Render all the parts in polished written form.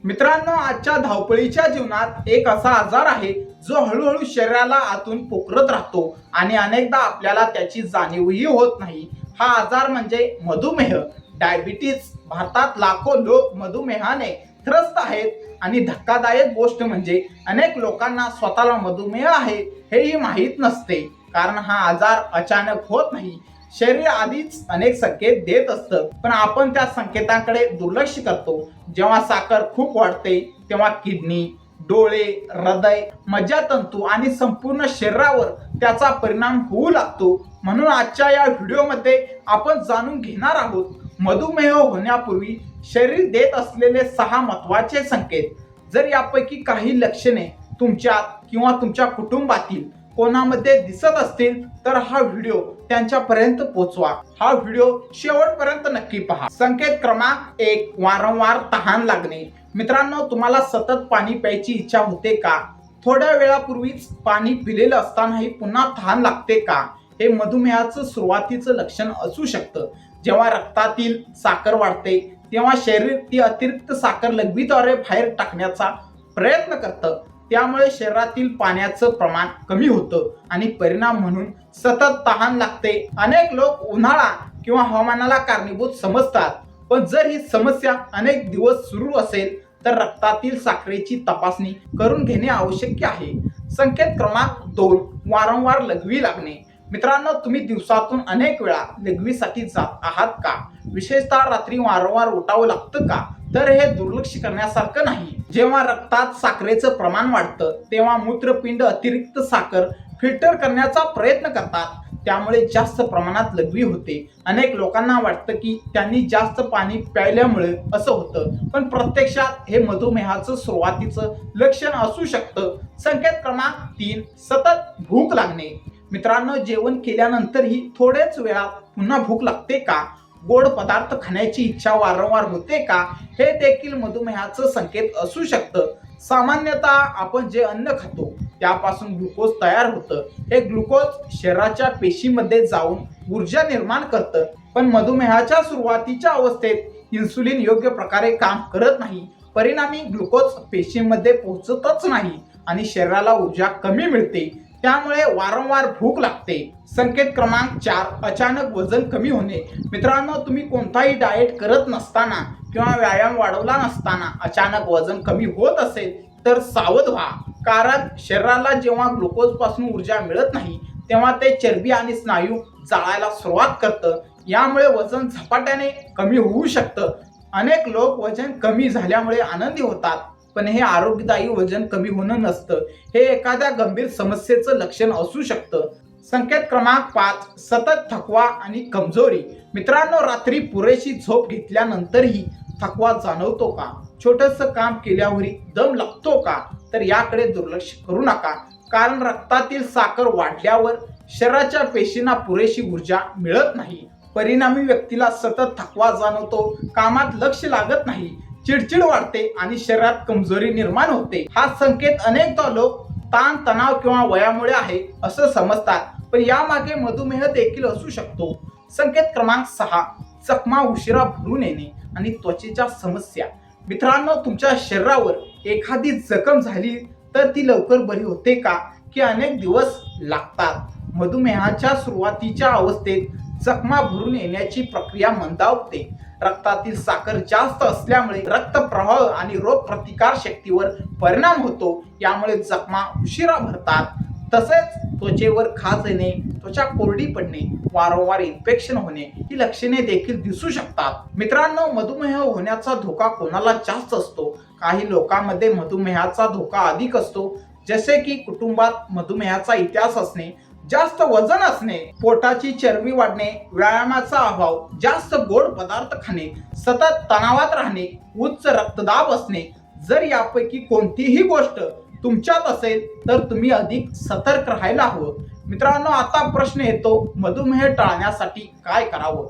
मित्रांनो, आजच्या धावपळीच्या जीवनात एक असा आजार आहे जो हळूहळू शरीराला आतून पोखरत राहतो आणि अनेकदा आपल्याला त्याची जाणीवही होत नाही. हा आजार म्हणजे मधुमेह, डायबिटीज. भारतात लाखो लोक मधुमेहाने त्रस्त आहेत आणि धक्कादायक गोष्ट म्हणजे अनेक लोकांना स्वतःला मधुमेह आहे हेही माहीत नसते. कारण हा आजार अचानक होत नाही. शरीर आधीच अनेक संकेत देत असतं, पण आपण त्या संकेतांकडे दुर्लक्ष करतो. जेव्हा साखर खूप वाढते तेव्हा किडनी, डोळे, हृदय, मज्जातंतू आणि संपूर्ण शरीरावर त्याचा परिणाम होऊ लागतो. म्हणून आजच्या या व्हिडिओमध्ये आपण जाणून घेणार आहोत मधुमेह होण्यापूर्वी शरीर देत असलेले 6 महत्त्वाचे संकेत. जर यापैकी काही लक्षणे तुमच्यात किंवा तुमच्या कुटुंबातील कोणामध्ये दिसत असतील तर हा व्हिडिओ त्यांच्यापर्यंत पोहोचवा. हा व्हिडिओ शेवटपर्यंत नक्की पहा. संकेत क्रमांक 1, वारंवार तहान लागणे. मित्रांनो, तुम्हाला सतत पाणी प्यायची इच्छा होते का? थोड्या वेळापूर्वीच पाणी पिलेलं असतानाही पुन्हा तहान लागते का? हे मधुमेहाचं सुरुवातीचं लक्षण असू शकतं. जेव्हा रक्तातील साखर वाढते तेव्हा शरीर ती अतिरिक्त साखर लघवीद्वारे बाहेर टाकण्याचा प्रयत्न करतं. त्यामुळे शरीरातील पाण्याचं प्रमाण कमी होतं आणि परिणाम म्हणून सतत तहान लागते. अनेक लोक उन्हाळा किंवा हवामानाला कारणीभूत समजतात, पण जर ही समस्या अनेक दिवस सुरू असेल तर रक्तातील साखरेची तपासणी करून घेणे आवश्यक आहे. संकेत क्रमांक 2, वारंवार लघवी लागणे. मित्रांनो, तुम्ही दिवसातून अनेक वेळा लघवीसाठी जात आहात का? विशेषतः रात्री वारंवार उठावं लागतं का? तर हे दुर्लक्ष करण्यासारखं नाही. जेव्हा रक्तात साखरेचं प्रमाण वाढतं तेव्हा मूत्रपिंड अतिरिक्त साखर फिल्टर करण्याचा प्रयत्न करतात. त्यामुळे जास्त प्रमाणात लघवी होते. अनेक लोकांना वाटतं की त्यांनी जास्त पाणी प्यायल्यामुळे असं होतं, पण प्रत्यक्षात हे मधुमेहाचं सुरुवातीचं लक्षण असू शकतं. संकेत क्रमांक 3, सतत भूक लागणे. मित्रांनो, जेवण केल्यानंतरही थोड्याच वेळात पुन्हा भूक लागते का? गोड पदार्थ खाण्याची इच्छा वारंवार होते का? हे देखील मधुमेहाचं संकेत असू शकतं. सामान्यतः आपण जे अन्न खातो त्यापासून ग्लुकोज तयार होतं. हे ग्लुकोज शरीराच्या पेशीमध्ये जाऊन ऊर्जा निर्माण करतं, पण मधुमेहाच्या सुरुवातीच्या अवस्थेत इन्सुलिन योग्य प्रकारे काम करत नाही. परिणामी ग्लुकोज पेशींमध्ये पोहोचतच नाही आणि शरीराला ऊर्जा कमी मिळते. त्यामुळे वारंवार भूक लागते. संकेत क्रमांक 4, अचानक वजन कमी होणे. मित्रांनो, तुम्ही कोणताही डाएट करत नसताना किंवा व्यायाम वाढवला नसताना अचानक वजन कमी होत असेल तर सावध व्हा. कारण शरीराला जेव्हा ग्लुकोज पासून ऊर्जा मिळत नाही तेव्हा ते चरबी आणि स्नायू जाळायला सुरुवात करतं. यामुळे वजन झपाट्याने कमी होऊ शकतं. अनेक लोक वजन कमी झाल्यामुळे आनंदी होतात, पण हे आरोग्यदायी वजन कमी होणं नसतं. हे एखाद्या गंभीर समस्येचं लक्षण असू शकतं. संकेत क्रमांक 5, सतत थकवा आणि कमजोरी. मित्रांनो, रात्री पुरेशी झोप घेतल्यानंतरही थकवा जाणवतो का? छोटंसं काम केल्यावरही दम लागतो का? तर याकडे दुर्लक्ष करू नका. कारण रक्तातील साखर वाढल्यावर शरीराच्या पेशींना पुरेशी ऊर्जा मिळत नाही. परिणामी व्यक्तीला सतत थकवा जाणवतो, कामात लक्ष लागत नाही, चिडचिड वाढते आणि शरीरात कमजोरी निर्माण होते. हा संकेत अनेकदा लोक ताण तणाव किंवा वयामुळे आहे असं समजतात, पण यामागे मधुमेह देखील असू शकतो. संकेत क्रमांक 6, जखमा उशिरा भरून येणे आणि त्वचेच्या समस्या. मित्रांनो, तुमच्या शरीरावर एखादी जखम झाली तर ती लवकर बरी होते का, की अनेक दिवस लागतात? मधुमेहाच्या सुरुवातीच्या अवस्थेत जखमा भरून येण्याची प्रक्रिया मंदावते. रक्तातील साखर जास्त असल्यामुळे रक्तप्रवाह आणि रोग प्रतिकार शक्तीवर परिणाम होतो. यामुळे जखमा उशिरा भरतात. तसेच त्वचेवर खाज येणे, त्वचा कोरडी पडणे, वारंवार इन्फेक्शन होणे ही लक्षणे देखील दिसू शकतात. मित्रांनो, मधुमेह होण्याचा धोका कोणाला जास्त असतो? काही लोकांमध्ये मधुमेहाचा धोका अधिक असतो, जसे की कुटुंबात मधुमेहाचा इतिहास असणे, जास्त वजन असणे, पोटाची चरबी वाढणे, व्यायामाचा अभाव, जास्त गोड पदार्थ खाणे, सतत तणावात राहणे, उच्च रक्तदाब असणे. जर यापैकी कोणतीही गोष्ट तुमच्यात असेल तर तुम्ही अधिक सतर्क राहायला हवं. मित्रांनो, आता प्रश्न येतो, मधुमेह टाळण्यासाठी काय करावं?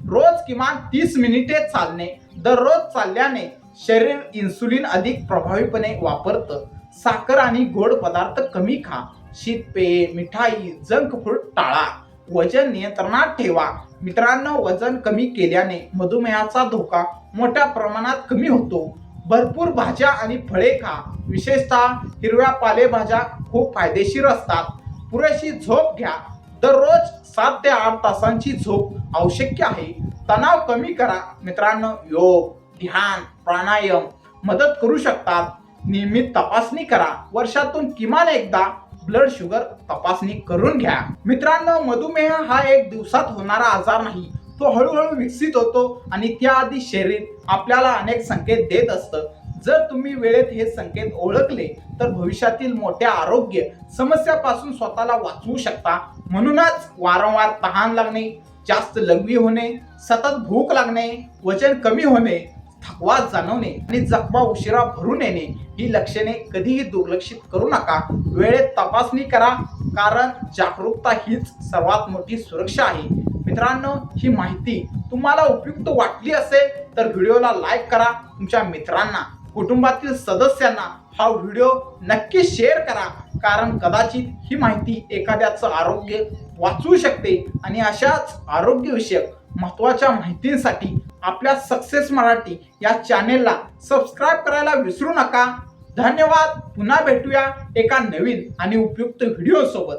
रोज किमान 30 मिनिटे चालणे. दररोज चालल्याने शरीर इन्सुलिन अधिक प्रभावीपणे वापरतं. साखर आणि गोड पदार्थ कमी खा. शीतपेय, मिठाई, जंक फूड टाळा. वजन नियंत्रणात ठेवा. मित्रांनो, वजन कमी केल्याने मधुमेहाचा धोका मोठ्या प्रमाणात कमी होतो. भरपूर भाज्या आणि फळे खा. विशेषतः हिरव्या पालेभाज्या खूप फायदेशीर असतात. पुरेशी झोप घ्या. दररोज 7 ते 8 तासांची झोप आवश्यक आहे. तणाव कमी करा. मित्रांनो, योग, ध्यान, प्राणायाम मदत करू शकतात. नियमित तपासणी करा. वर्षातून किमान एकदा ब्लड शुगर तपासणी करून घ्या. मित्रांनो, मधुमेह हा एक दिवसात होणारा आजार नाही. तो हळूहळू विकसित होतो आणि त्याआधी शरीर आपल्याला अनेक संकेत देत असतं. जर तुम्ही वेळेत हे संकेत ओळखले तर भविष्यातील मोठ्या आरोग्य समस्यापासून स्वतःला वाचवू शकता. म्हणूनच वारंवार तहान लागणे, जास्त लघवी होणे, सतत भूक लागणे, वजन कमी होणे, थकवा जाणवणे आणि जखमा उशिरा भरून येणे ही लक्षणे कधीही दुर्लक्षित करू नका. वेळेत तपासणी करा, कारण जागरूकता हीच सर्वात मोठी सुरक्षा आहे. मित्रांनो, ही माहिती तुम्हाला उपयुक्त वाटली असेल तर व्हिडिओला लाईक करा. तुमच्या मित्रांना, कुटुंबातील सदस्यांना हा व्हिडिओ नक्की शेअर करा, कारण कदाचित ही माहिती एखाद्याचं आरोग्य वाचवू शकते. आणि अशाच आरोग्यविषयक महत्त्वाच्या माहितींसाठी आपल्या सक्सेस मराठी या चॅनेलला सबस्क्राईब करायला विसरू नका. धन्यवाद. पुन्हा भेटूया एका नवीन आणि उपयुक्त व्हिडिओ सोबत.